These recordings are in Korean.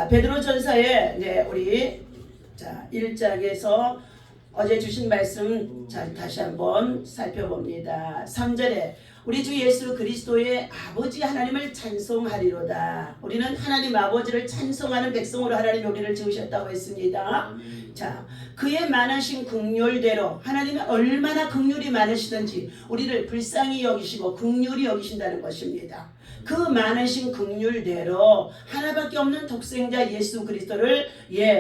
자, 베드로전서에 우리 1장에서 어제 주신 말씀 다시 한번 살펴봅니다. 3절에 우리 주 예수 그리스도의 아버지 하나님을 찬송하리로다. 우리는 하나님 아버지를 찬송하는 백성으로 하나님이 우리를 지으셨다고 했습니다. 자, 그의 많으신 긍휼대로 하나님은 얼마나 긍휼이 많으시든지 우리를 불쌍히 여기시고 긍휼히 여기신다는 것입니다. 그 많으신 긍휼대로 하나밖에 없는 독생자 예수 그리스도를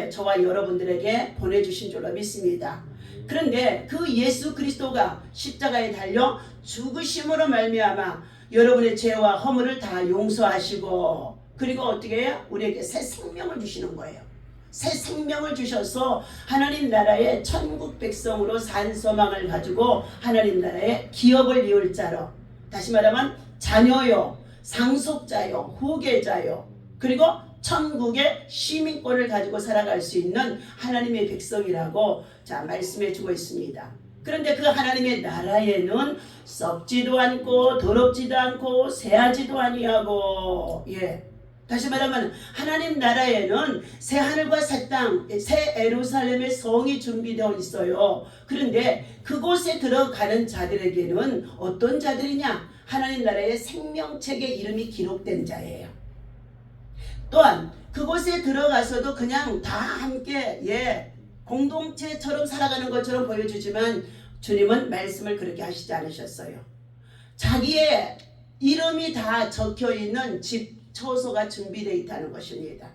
저와 여러분들에게 보내주신 줄로 믿습니다. 그런데 그 예수 그리스도가 십자가에 달려 죽으심으로 말미암아 여러분의 죄와 허물을 다 용서하시고 그리고 어떻게 해요? 우리에게 새 생명을 주시는 거예요. 새 생명을 주셔서 하나님 나라의 천국 백성으로 산 소망을 가지고 하나님 나라의 기업을 이을 자로, 다시 말하면 자녀요, 상속자요, 후계자요, 그리고 천국의 시민권을 가지고 살아갈 수 있는 하나님의 백성이라고 말씀해 주고 있습니다. 그런데 그 하나님의 나라에는 썩지도 않고 더럽지도 않고 새하지도 아니하고, 다시 말하면 하나님 나라에는 새 하늘과 새 땅, 새 예루살렘의 성이 준비되어 있어요. 그런데 그곳에 들어가는 자들에게는 어떤 자들이냐? 하나님 나라의 생명책에 이름이 기록된 자예요. 또한 그곳에 들어가서도 그냥 다 함께 공동체처럼 살아가는 것처럼 보여주지만 주님은 말씀을 그렇게 하시지 않으셨어요. 자기의 이름이 다 적혀있는 집 처소가 준비되어 있다는 것입니다.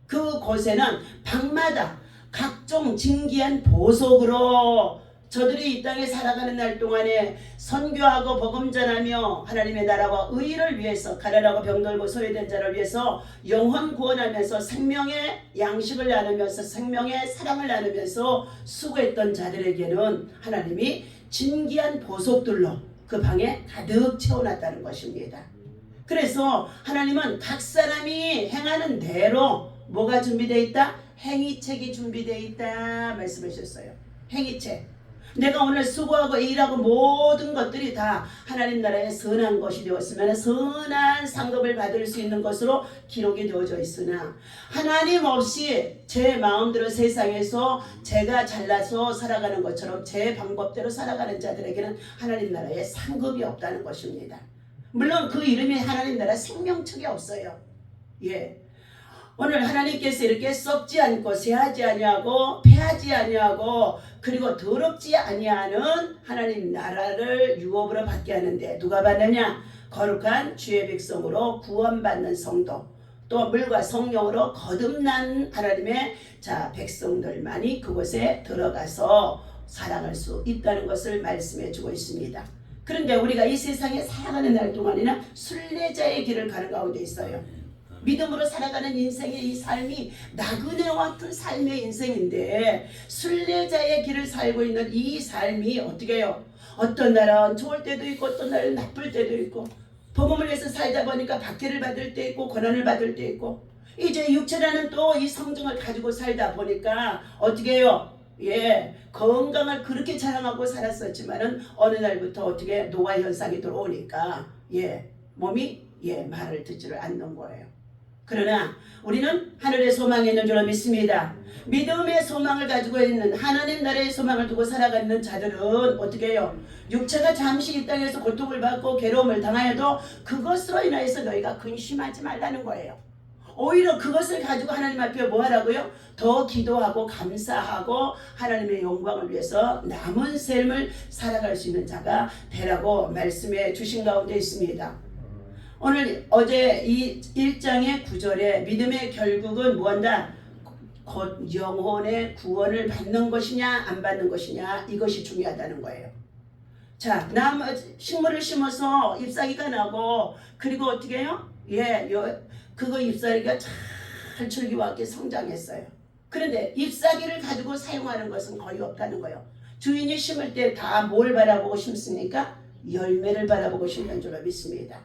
그곳에는 방마다 각종 진귀한 보석으로 저들이 이 땅에 살아가는 날 동안에 선교하고 복음 전하며 하나님의 나라와 의를 위해서 가난하고 병들고 소외된 자를 위해서 영혼 구원하면서 생명의 양식을 나누면서 생명의 사랑을 나누면서 수고했던 자들에게는 하나님이 진귀한 보석들로 그 방에 가득 채워놨다는 것입니다. 그래서 하나님은 각 사람이 행하는 대로 뭐가 준비되어 있다? 행위책이 준비되어 있다 말씀하셨어요. 행위책. 내가 오늘 수고하고 일하고 모든 것들이 다 하나님 나라의 선한 것이 되었으면 선한 상급을 받을 수 있는 것으로 기록이 되어져 있으나 하나님 없이 제 마음대로 세상에서 제가 잘나서 살아가는 것처럼 제 방법대로 살아가는 자들에게는 하나님 나라의 상급이 없다는 것입니다. 물론 그 이름이 하나님 나라 생명책이 없어요. 오늘 하나님께서 이렇게 썩지 않고 새하지 아니하고 폐하지 아니하고 그리고 더럽지 아니하는 하나님 나라를 유업으로 받게 하는데 누가 받느냐? 거룩한 주의 백성으로 구원받는 성도, 또 물과 성령으로 거듭난 하나님의 백성들만이 그곳에 들어가서 살아갈 수 있다는 것을 말씀해 주고 있습니다. 그런데 우리가 이 세상에 살아가는 날 동안에는 순례자의 길을 가는 가운데 있어요. 믿음으로 살아가는 인생의 이 삶이 나그네와 같은 삶의 인생인데 순례자의 길을 살고 있는 이 삶이 어떻게 해요? 어떤 날은 좋을 때도 있고 어떤 날은 나쁠 때도 있고 복음을 위해서 살다 보니까 박해를 받을 때 있고 고난을 받을 때 있고 이제 육체라는 또 이 성정을 가지고 살다 보니까 어떻게 해요? 건강을 그렇게 자랑하고 살았었지만은 어느 날부터 어떻게 노화 현상이 들어오니까 몸이 말을 듣지를 않는 거예요. 그러나 우리는 하늘의 소망이 있는 줄로 믿습니다. 믿음의 소망을 가지고 있는 하나님 나라의 소망을 두고 살아가는 자들은 어떻게 해요? 육체가 잠시 이 땅에서 고통을 받고 괴로움을 당하여도 그것으로 인하여서 너희가 근심하지 말라는 거예요. 오히려 그것을 가지고 하나님 앞에 뭐 하라고요? 더 기도하고 감사하고 하나님의 영광을 위해서 남은 삶을 살아갈 수 있는 자가 되라고 말씀해 주신 가운데 있습니다. 어제 이 1장의 9절에 믿음의 결국은 뭐한다? 곧 영혼의 구원을 받는 것이냐 안 받는 것이냐 이것이 중요하다는 거예요. 식물을 심어서 잎사귀가 나고 그리고 어떻게 해요? 그거 잎사귀가 잘 줄기와 함께 성장했어요. 그런데 잎사귀를 가지고 사용하는 것은 거의 없다는 거예요. 주인이 심을 때 다 뭘 바라보고 심습니까? 열매를 바라보고 심는 줄로 믿습니다.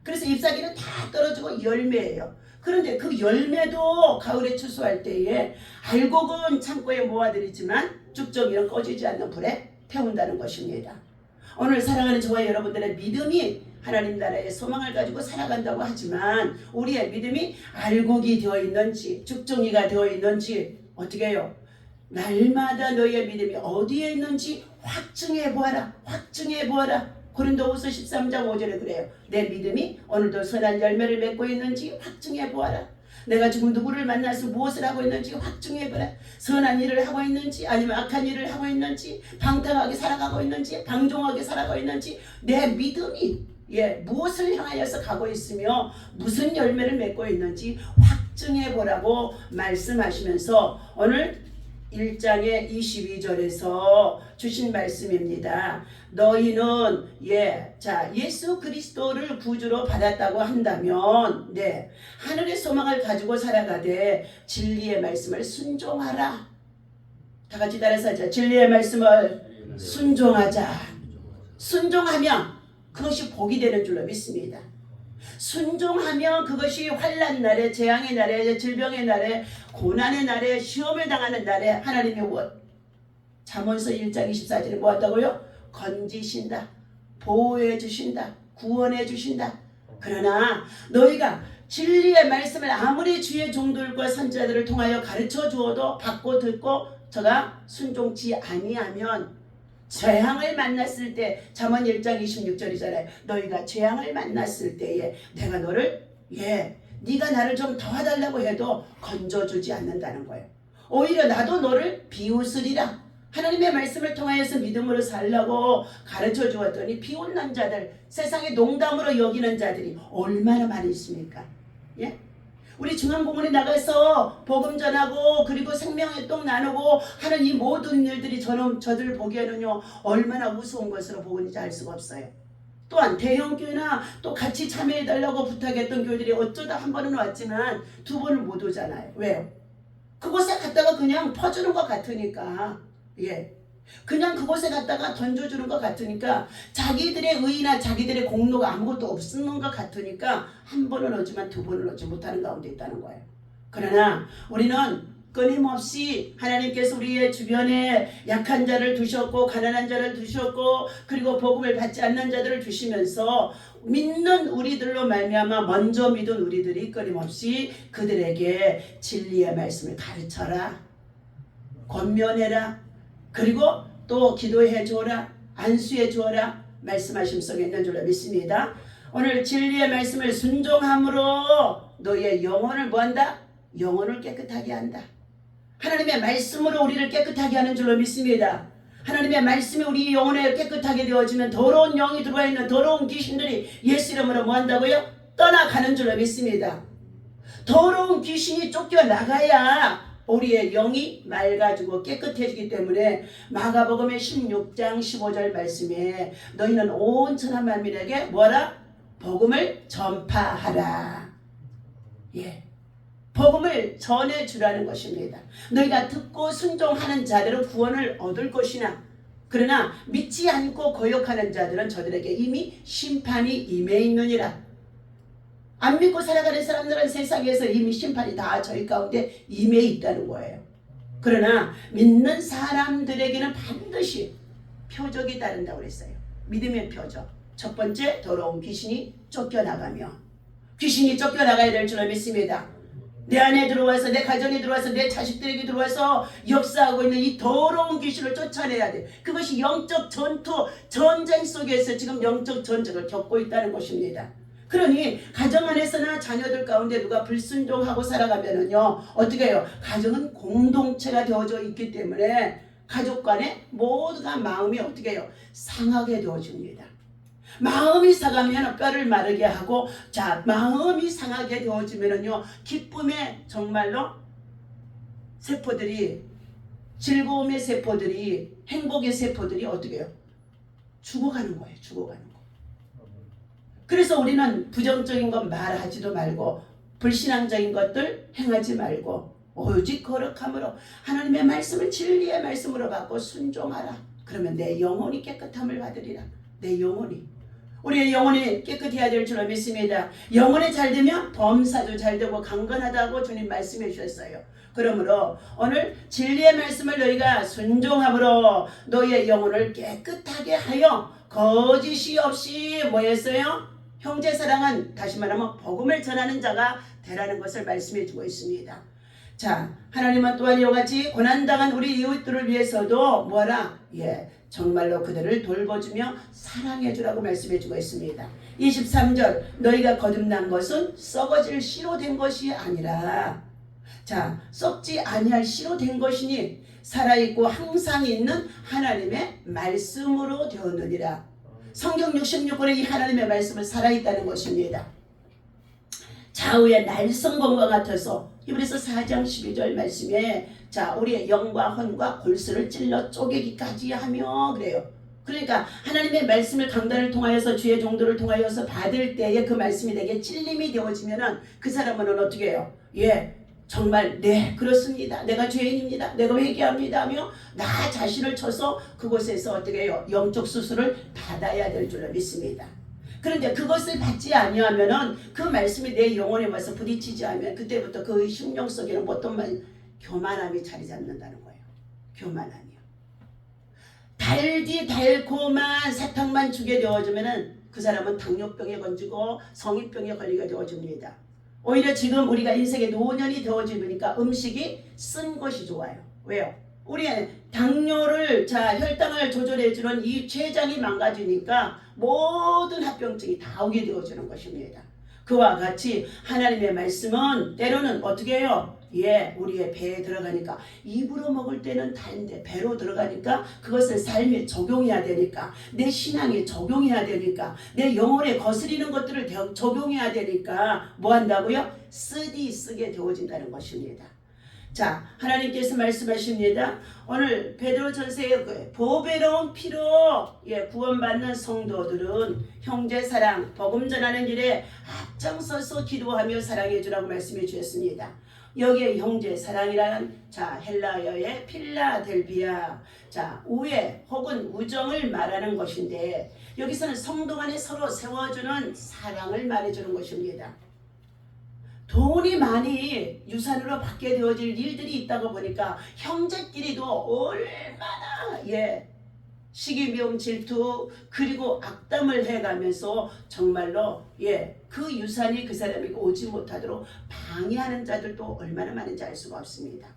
그래서 잎사귀는 다 떨어지고 열매예요. 그런데 그 열매도 가을에 추수할 때에 알곡은 창고에 모아드리지만 쭉정이는 꺼지지 않는 불에 태운다는 것입니다. 오늘 사랑하는 저와 여러분들의 믿음이 하나님 나라의 소망을 가지고 살아간다고 하지만 우리의 믿음이 알곡이 되어 있는지 죽정이가 되어 있는지 어떻게 해요? 날마다 너희의 믿음이 어디에 있는지 확증해 보아라. 확증해 보아라. 고린도후서 13장 5절에 그래요. 내 믿음이 오늘도 선한 열매를 맺고 있는지 확증해 보아라. 내가 지금 누구를 만나서 무엇을 하고 있는지 확증해 보라. 선한 일을 하고 있는지 아니면 악한 일을 하고 있는지 방탕하게 살아가고 있는지 방종하게 살아가고 있는지 내 믿음이 무엇을 향하여서 가고 있으며 무슨 열매를 맺고 있는지 확증해 보라고 말씀하시면서 오늘 1장의 22절에서 주신 말씀입니다. 너희는 예수 그리스도를 구주로 받았다고 한다면 하늘의 소망을 가지고 살아가되 진리의 말씀을 순종하라. 다 같이 따라서 하자. 진리의 말씀을 순종하자. 순종하면 그것이 복이 되는 줄로 믿습니다. 순종하면 그것이 환난 날에 재앙의 날에 질병의 날에 고난의 날에 시험을 당하는 날에 하나님이 잠언서 1장 24절에 뭐 한다고요? 건지신다. 보호해 주신다. 구원해 주신다. 그러나 너희가 진리의 말씀을 아무리 주의 종들과 선지자들을 통하여 가르쳐 주어도 받고 듣고 저가 순종치 아니하면 재앙을 만났을 때 잠언 1장 26절이잖아요. 너희가 재앙을 만났을 때에 내가 너를 네가 나를 좀 도와달라고 해도 건져주지 않는다는 거예요. 오히려 나도 너를 비웃으리라. 하나님의 말씀을 통하여서 믿음으로 살라고 가르쳐 주었더니 비웃는 자들, 세상의 농담으로 여기는 자들이 얼마나 많이 있습니까? 우리 중앙공원에 나가서 복음 전하고 그리고 생명의 떡 나누고 하는 이 모든 일들이 저들 보기에는요 얼마나 무서운 것으로 보이는지 알 수가 없어요. 또한 대형교회나 또 같이 참여해달라고 부탁했던 교회들이 어쩌다 한 번은 왔지만 두 번은 못 오잖아요. 왜요? 그곳에 갔다가 그냥 퍼주는 것 같으니까 그냥 그곳에 갔다가 던져주는 것 같으니까 자기들의 의의나 자기들의 공로가 아무것도 없는 것 같으니까 한 번은 오지만 두 번은 오지 못하는 가운데 있다는 거예요. 그러나 우리는 끊임없이 하나님께서 우리의 주변에 약한 자를 두셨고 가난한 자를 두셨고 그리고 복음을 받지 않는 자들을 두시면서 믿는 우리들로 말미암아 먼저 믿은 우리들이 끊임없이 그들에게 진리의 말씀을 가르쳐라. 권면해라. 그리고 또 기도해 주어라. 안수해 주어라. 말씀하심 속에 있는 줄로 믿습니다. 오늘 진리의 말씀을 순종함으로 너의 영혼을 뭐한다? 영혼을 깨끗하게 한다. 하나님의 말씀으로 우리를 깨끗하게 하는 줄로 믿습니다. 하나님의 말씀이 우리 영혼에 깨끗하게 되어지면 더러운 영이 들어와 있는 더러운 귀신들이 예수 이름으로 뭐한다고요? 떠나가는 줄로 믿습니다. 더러운 귀신이 쫓겨나가야 우리의 영이 맑아지고 깨끗해지기 때문에 마가복음의 16장 15절 말씀에 너희는 온 천하 만민에게 뭐라? 복음을 전파하라. 복음을 전해주라는 것입니다. 너희가 듣고 순종하는 자들은 구원을 얻을 것이나 그러나 믿지 않고 거역하는 자들은 저들에게 이미 심판이 임해 있느니라. 안 믿고 살아가는 사람들은 세상에서 이미 심판이 다 저희 가운데 임해 있다는 거예요. 그러나 믿는 사람들에게는 반드시 표적이 따른다고 그랬어요. 믿음의 표적. 첫 번째, 더러운 귀신이 쫓겨나가며 귀신이 쫓겨나가야 될 줄로 믿습니다. 내 안에 들어와서 내 가정에 들어와서 내 자식들에게 들어와서 역사하고 있는 이 더러운 귀신을 쫓아내야 돼. 그것이 영적 전투, 전쟁 속에서 지금 영적 전쟁을 겪고 있다는 것입니다. 그러니 가정 안에서나 자녀들 가운데 누가 불순종하고 살아가면은요 어떻게 해요? 가정은 공동체가 되어져 있기 때문에 가족 간에 모두가 마음이 어떻게 해요? 상하게 되어집니다. 마음이 상하면 뼈를 마르게 하고 마음이 상하게 되어지면은요 기쁨의 정말로 세포들이 즐거움의 세포들이 행복의 세포들이 어떻게 해요? 죽어가는 거예요. 죽어가는 거. 그래서 우리는 부정적인 것 말하지도 말고 불신앙적인 것들 행하지 말고 오직 거룩함으로 하나님의 말씀을 진리의 말씀으로 받고 순종하라. 그러면 내 영혼이 깨끗함을 받으리라. 내 영혼이. 우리의 영혼이 깨끗해야 될 줄로 믿습니다. 영혼이 잘 되면 범사도 잘 되고 강건하다고 주님 말씀해 주셨어요. 그러므로 오늘 진리의 말씀을 너희가 순종함으로 너희의 영혼을 깨끗하게 하여 거짓이 없이 뭐 했어요? 형제 사랑은 다시 말하면 복음을 전하는 자가 되라는 것을 말씀해 주고 있습니다. 자, 하나님은 또한 이와 같이 고난당한 우리 이웃들을 위해서도 뭐하라? 정말로 그들을 돌보주며 사랑해주라고 말씀해 주고 있습니다. 23절, 너희가 거듭난 것은 썩어질 씨로 된 것이 아니라, 자, 썩지 아니할 씨로 된 것이니 살아있고 항상 있는 하나님의 말씀으로 되었느니라. 성경 66권의 이 하나님의 말씀은 살아있다는 것입니다. 좌우의 날성검과 같아서 히브리서 4장 12절 말씀에 자, 우리의 영과 혼과 골수를 찔러 쪼개기까지 하며 그래요. 그러니까 하나님의 말씀을 강단을 통하여서 주의 종도를 통하여서 받을 때에 그 말씀이 내게 찔림이 되어지면은 그 사람은 어떻게 해요? 정말 네 그렇습니다. 내가 죄인입니다. 내가 회개합니다 하며 나 자신을 쳐서 그곳에서 어떻게 해요? 영적 수술을 받아야 될 줄로 믿습니다. 그런데 그것을 받지 아니하면은 그 말씀이 내 영혼에 와서 부딪히지 않으면 그때부터 그 심령 속에는 어떤 말 교만함이 자리 잡는다는 거예요. 교만함이요. 달콤한 사탕만 주게 되어지면은 그 사람은 당뇨병에 걸리고 성인병에 걸리게 되어집니다. 오히려 지금 우리가 인생의 노년이 되어지니까 음식이 쓴 것이 좋아요. 왜요? 우리의 당뇨를 혈당을 조절해주는 이 췌장이 망가지니까 모든 합병증이 다 오게 되어지는 것입니다. 그와 같이 하나님의 말씀은 때로는 어떻게 해요? 우리의 배에 들어가니까 입으로 먹을 때는 단데 배로 들어가니까 그것을 삶에 적용해야 되니까 내 신앙에 적용해야 되니까 내 영혼에 거스리는 것들을 적용해야 되니까 뭐 한다고요? 쓰게 되어진다는 것입니다. 자, 하나님께서 말씀하십니다. 오늘 베드로전서의 보배로운 피로 구원받는 성도들은 형제 사랑, 복음 전하는 일에 앞장서서 기도하며 사랑해 주라고 말씀해 주셨습니다. 여기에 형제 사랑이란 헬라어의 필라델비아 우애 혹은 우정을 말하는 것인데 여기서는 성도 간에 서로 세워주는 사랑을 말해주는 것입니다. 돈이 많이 유산으로 받게 되어질 일들이 있다고 보니까 형제끼리도 얼마나 시기미움 질투 그리고 악담을 해가면서 정말로 그 유산이 그 사람에게 오지 못하도록 방해하는 자들도 얼마나 많은지 알 수가 없습니다.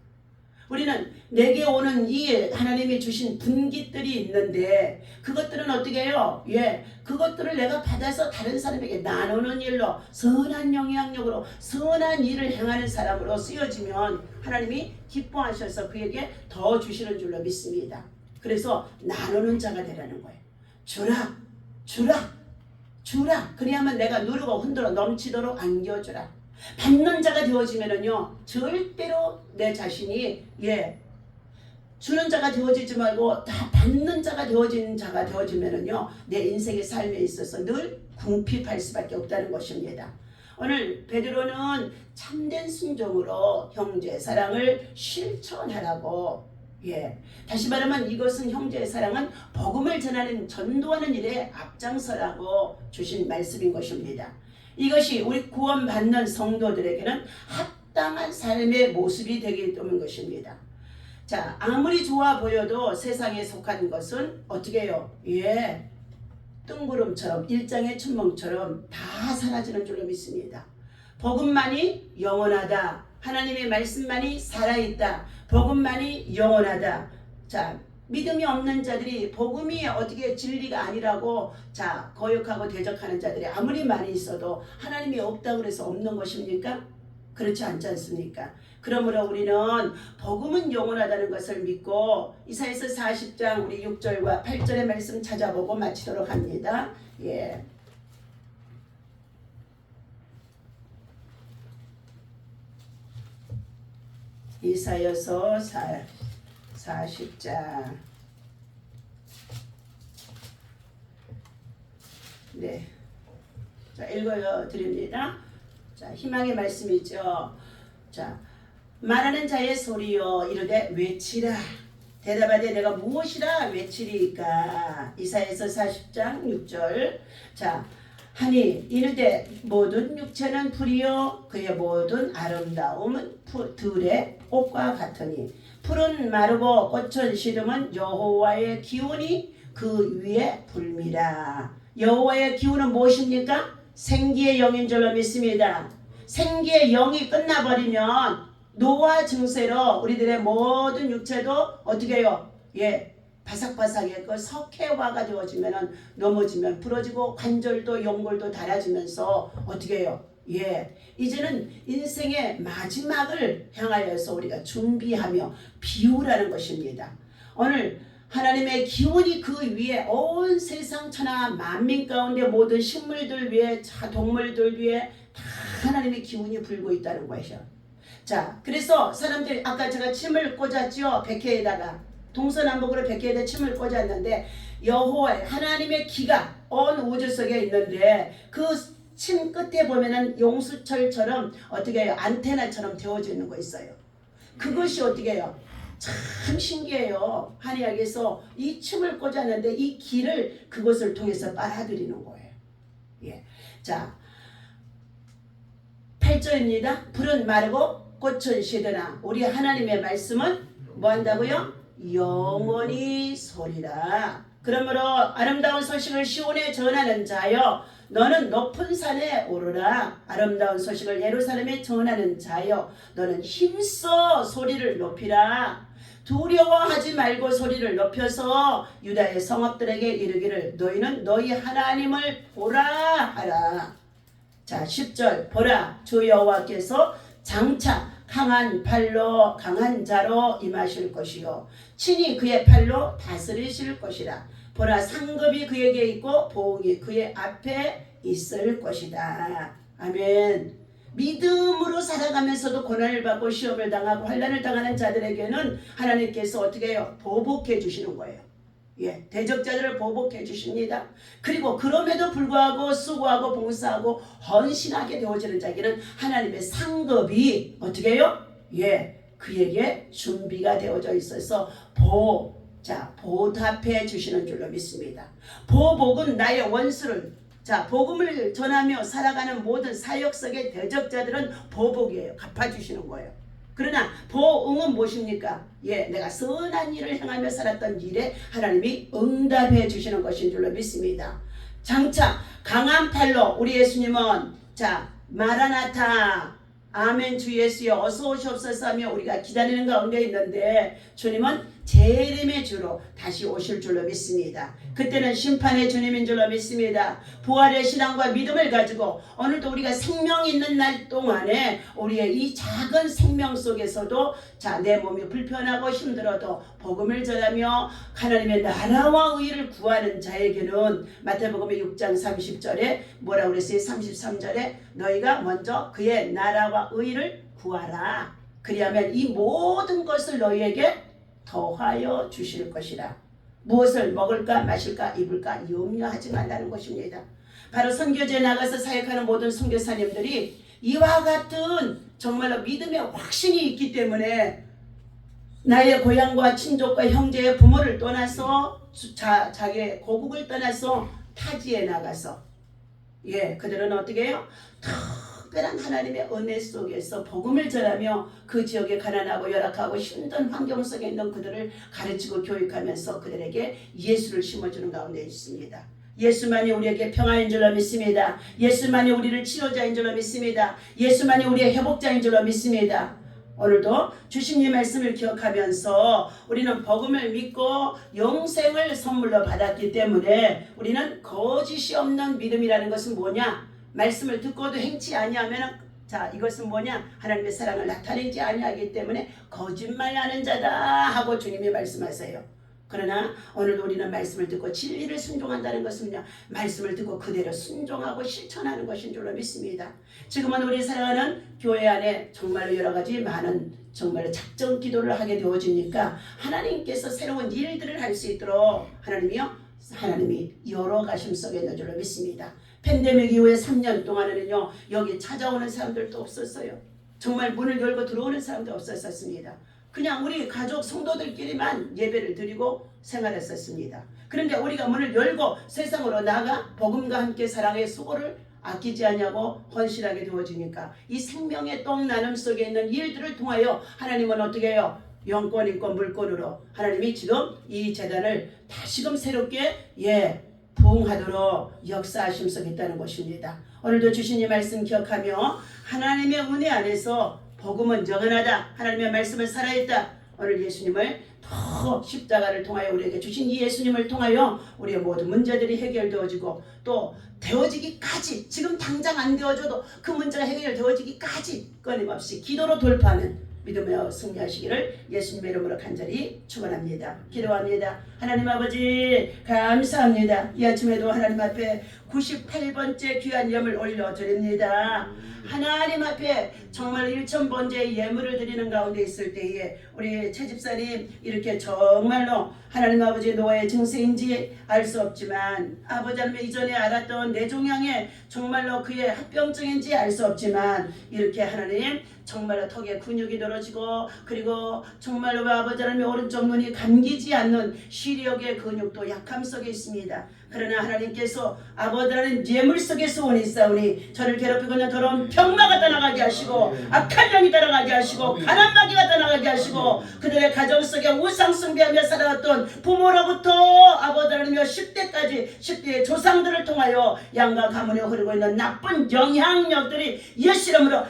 우리는 내게 오는 이 하나님이 주신 분깃들이 있는데 그것들은 어떻게 해요? 그것들을 내가 받아서 다른 사람에게 나누는 일로 선한 영향력으로 선한 일을 행하는 사람으로 쓰여지면 하나님이 기뻐하셔서 그에게 더 주시는 줄로 믿습니다. 그래서 나누는 자가 되라는 거예요. 주라. 그래야만 내가 누르고 흔들어 넘치도록 안겨주라. 받는 자가 되어지면은요 절대로 내 자신이 주는 자가 되어지지 말고 다 받는 자가 되어지는 자가 되어지면은요 내 인생의 삶에 있어서 늘 궁핍할 수밖에 없다는 것입니다. 오늘 베드로는 참된 순종으로 형제 사랑을 실천하라고 다시 말하면 이것은 형제의 사랑은 복음을 전하는 전도하는 일에 앞장서라고 주신 말씀인 것입니다. 이것이 우리 구원받는 성도들에게는 합당한 삶의 모습이 되기 때문인 것입니다. 자, 아무리 좋아 보여도 세상에 속한 것은 어떻게 해요? 뜬구름처럼 일장의 춘몽처럼 다 사라지는 줄로 믿습니다. 복음만이 영원하다. 하나님의 말씀만이 살아있다. 복음만이 영원하다. 자, 믿음이 없는 자들이 복음이 어떻게 진리가 아니라고 거역하고 대적하는 자들이 아무리 많이 있어도 하나님이 없다고 해서 없는 것입니까? 그렇지 않지 않습니까? 그러므로 우리는 복음은 영원하다는 것을 믿고 이사야서 40장 우리 6절과 8절의 말씀 찾아보고 마치도록 합니다. 이사야서 40장 자, 읽어 드립니다. 자, 희망의 말씀이죠. 자, 말하는 자의 소리여 이르되 외치라. 대답하되 내가 무엇이라 외치리까. 이사야서 40장 6절. 자, 하니 이르되 모든 육체는 풀이요 그의 모든 아름다움은 들의 옷과 같으니 풀은 마르고 꽃은 시듬은 여호와의 기운이 그 위에 불미라. 여호와의 기운은 무엇입니까? 생기의 영인 줄로 믿습니다. 생기의 영이 끝나버리면 노화 증세로 우리들의 모든 육체도 어떻게 해요? 예, 바삭바삭해 그 석회화가 되어지면 넘어지면 부러지고 관절도 연골도 닳아지면서 어떻게 해요? 예, 이제는 인생의 마지막을 향하여서 우리가 준비하며 비우라는 것입니다. 오늘 하나님의 기운이 그 위에 온 세상 천하 만민 가운데 모든 식물들 위에 동물들 위에 다 하나님의 기운이 불고 있다는 것이요. 자, 그래서 사람들이 아까 제가 침을 꽂았지요. 백회에다가 동서남북으로 백회에다 침을 꽂았는데 여호와의 하나님의 기가 온 우주 속에 있는데 그 침 끝에 보면은 용수철처럼 어떻게 해요? 안테나처럼 되어져 있는 거 있어요. 그것이 어떻게 해요? 참 신기해요. 한의학에서 이 침을 꽂았는데 이 기를 그것을 통해서 빨아들이는 거예요. 예. 자, 8절입니다. 불은 마르고 꽃은 시드나 우리 하나님의 말씀은 뭐 한다고요? 영원히 소리라. 그러므로 아름다운 소식을 시온에 전하는 자여 너는 높은 산에 오르라. 아름다운 소식을 예루살렘에 전하는 자여 너는 힘써 소리를 높이라. 두려워하지 말고 소리를 높여서 유다의 성읍들에게 이르기를 너희는 너희 하나님을 보라 하라. 자, 10절 보라 주 여호와께서 장차 강한 팔로 강한 자로 임하실 것이요 친히 그의 팔로 다스리실 것이라. 보라 상급이 그에게 있고 보응이 그의 앞에 있을 것이다. 아멘. 믿음으로 살아가면서도 고난을 받고 시험을 당하고 환난을 당하는 자들에게는 하나님께서 어떻게 해요? 보복해 주시는 거예요. 예, 대적자들을 보복해 주십니다. 그리고 그럼에도 불구하고 수고하고 봉사하고 헌신하게 되어지는 자에게는 하나님의 상급이 어떻게 해요? 예, 그에게 준비가 되어져 있어서 보답해 주시는 줄로 믿습니다. 보복은 나의 원수를 복음을 전하며 살아가는 모든 사역 속의 대적자들은 보복이에요. 갚아주시는 거예요. 그러나 보응은 무엇입니까? 예, 내가 선한 일을 행하며 살았던 일에 하나님이 응답해 주시는 것인 줄로 믿습니다. 장차 강한 팔로 우리 예수님은 마라나타 아멘 주 예수여 어서 오시옵소서 하며 우리가 기다리는 가운데 있는데 주님은 재림의 주로 다시 오실 줄로 믿습니다. 그때는 심판의 주님인 줄로 믿습니다. 부활의 신앙과 믿음을 가지고 오늘도 우리가 생명이 있는 날 동안에 우리의 이 작은 생명 속에서도 내 몸이 불편하고 힘들어도 복음을 전하며 하나님의 나라와 의를 구하는 자에게는 마태복음 6장 30절에 뭐라고 그랬어요? 33절에 너희가 먼저 그의 나라와 의를 구하라. 그리하면 이 모든 것을 너희에게 더하여 주실 것이라. 무엇을 먹을까 마실까 입을까 염려하지 말라는 것입니다. 바로 선교지에 나가서 사역하는 모든 선교사님들이 이와 같은 정말로 믿음의 확신이 있기 때문에 나의 고향과 친족과 형제의 부모를 떠나서 자기의 고국을 떠나서 타지에 나가서 그들은 어떻게 해요? 특별한 하나님의 은혜 속에서 복음을 전하며 그 지역에 가난하고 열악하고 힘든 환경 속에 있는 그들을 가르치고 교육하면서 그들에게 예수를 심어주는 가운데 있습니다. 예수만이 우리에게 평화인 줄로 믿습니다. 예수만이 우리를 치료자인 줄로 믿습니다. 예수만이 우리의 회복자인 줄로 믿습니다. 오늘도 주신 이 말씀을 기억하면서 우리는 복음을 믿고 영생을 선물로 받았기 때문에 우리는 거짓이 없는 믿음이라는 것은 뭐냐? 말씀을 듣고도 행치 아니하면 이것은 뭐냐? 하나님의 사랑을 나타내지 아니하기 때문에 거짓말하는 자다 하고 주님이 말씀하세요. 그러나 오늘도 우리는 말씀을 듣고 진리를 순종한다는 것은요, 말씀을 듣고 그대로 순종하고 실천하는 것인 줄로 믿습니다. 지금은 우리 사랑하는 교회 안에 정말로 여러 가지 많은 정말로 작정 기도를 하게 되어지니까 하나님께서 새로운 일들을 할 수 있도록 하나님이 여러 가심 속에 있는 줄로 믿습니다. 팬데믹 이후에 3년 동안에는요, 여기 찾아오는 사람들도 없었어요. 정말 문을 열고 들어오는 사람도 없었습니다. 그냥 우리 가족 성도들끼리만 예배를 드리고 생활했었습니다. 그런데 우리가 문을 열고 세상으로 나가 복음과 함께 사랑의 수고를 아끼지 않냐고 헌신하게 되어지니까 이 생명의 똥 나눔 속에 있는 일들을 통하여 하나님은 어떻게 해요? 영권, 인권, 물권으로 하나님이 지금 이 재단을 다시금 새롭게 부응하도록 역사하심성이 있다는 것입니다. 오늘도 주신 이 말씀 기억하며 하나님의 은혜 안에서 복음은 영원하다. 하나님의 말씀은 살아있다. 오늘 예수님을 더 십자가를 통하여 우리에게 주신 이 예수님을 통하여 우리의 모든 문제들이 해결되어지고 또 되어지기까지, 지금 당장 안 되어져도 그 문제가 해결되어지기까지 끊임없이 기도로 돌파하는 믿음으로 승리하시기를 예수님의 이름으로 간절히 축원합니다. 기도합니다. 하나님 아버지 감사합니다. 이 아침에도 하나님 앞에 98번째 귀한 예물 올려드립니다. 하나님 앞에 정말 1000번째 예물을 드리는 가운데 있을 때에 우리 최 집사님 이렇게 정말로 하나님 아버지 노아의 증세인지 알 수 없지만 아버지 하나님 이전에 알았던 뇌종양의 정말로 그의 합병증인지 알 수 없지만 이렇게 하나님 정말로 턱에 근육이 늘어지고 그리고 정말로 아버지 하나님의 오른쪽 눈이 감기지 않는 시력의 근육도 약함 속에 있습니다. 그러나 하나님께서 아버지 하나님 예물 속에 소원이 있사오니 저를 괴롭히고 있는 더러운 병마가 떠나가게 하시고 악한 영이 떠나가게 하시고 가난마귀가 떠나가게 하시고 그들의 가정 속에 우상 숭배하며 살아왔던 부모로부터 아버지 하나님의 10대까지 10대의 조상들을 통하여 양과 가문에 흐르고 있는 나쁜 영향력들이 예수 이름으로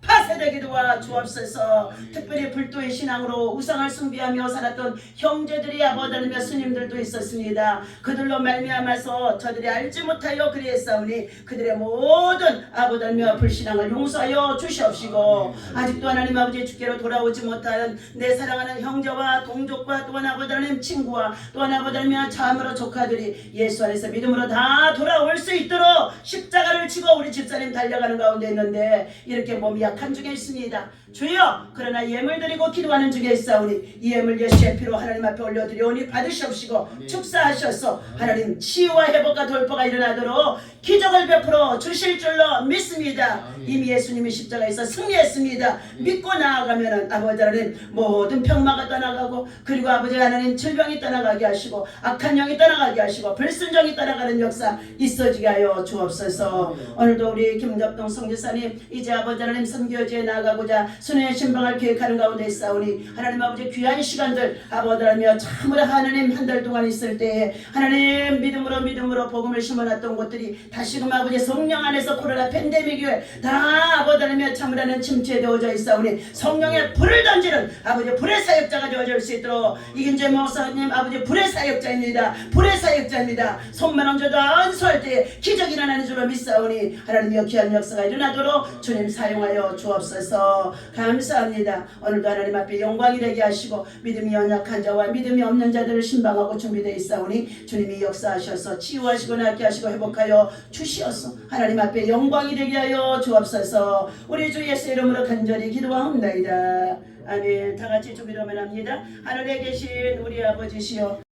파쇄되게 도와 주옵소서. 특별히 불도의 신앙으로 우상을 숭배하며 살았던 형제들이 아버지 하나님의 스님들도 있었습니다. 그들로 말미암아서 저들이 알지 못하여 그리했사오니 그들의 모든 아버지 하나님의 불신앙을 용서하여 주시옵시고 아직도 하나님 아버지 주께로 돌아오지 못하는 내 사랑하는 형제와 동족과 또한 아버지 하나님 친구와 또한 아버지 하나님의 자매로 조카들이 예수 안에서 믿음으로 다 돌아올 수 있도록 십자가를 지고 우리 집사님 달려가는 가운데 있는데 이렇게 몸이 약한 중에 있습니다. 주여 그러나 예물 드리고 기도하는 중에 있사오니 이 예물 예수의 피로 하나님 앞에 올려드리오니 받으시옵시고 축사하셔서 하나님 치유와 회복과 돌파가 일어나도록 기적을 베풀어 주실 줄로 믿습니다. 이미 예수님이 십자가에서 승리했습니다. 믿고 나아가면 아버지 하나님 모든 병마가 떠나가고 그리고 아버지 하나님 질병이 떠나가게 하시고 악한 영이 떠나가게 하시고 불순종이 떠나가는 역사 있어지게 하여 주옵소서. 오늘도 우리 김갑동 성교사님 이제 아버지 하나님 선교지에 나가고자 순회의 신방을 계획하는 가운데 있사오니 하나님 아버지 귀한 시간들 아버지 하나님 참으로 하나님 한 달 동안 있을 때에 하나님 믿음으로 복음을 심어놨던 곳들이 다시금 아버지 성령 안에서 코로나 팬데믹 이후에 다 아버지 하나님 참으라는 침체되어져 있사오니 성령의 불을 던지는 아버지 불의 사역자가 되어줄 수 있도록 이긴재 목사님 아버지 불의 사역자입니다. 불의 사역자입니다. 손만 얹어도 안수할 때에 기적이 일어나는 줄로 믿사오니 하나님의 귀한 역사가 일어나도록 주님 사용하여 주옵소서. 감사합니다. 오늘도 하나님 앞에 영광이 되게 하시고 믿음이 연약한 자와 믿음이 없는 자들을 신방하고 준비되어 있사오니 주님이 역사하셔서 치유하시고 낫게 하시고 회복하여 주시옵소서. 하나님 앞에 영광이 되게 하여 주옵소서. 우리 주 예수 이름으로 간절히 기도하옵나이다. 아멘. 다같이 주기도만 합니다. 하늘에 계신 우리 아버지시여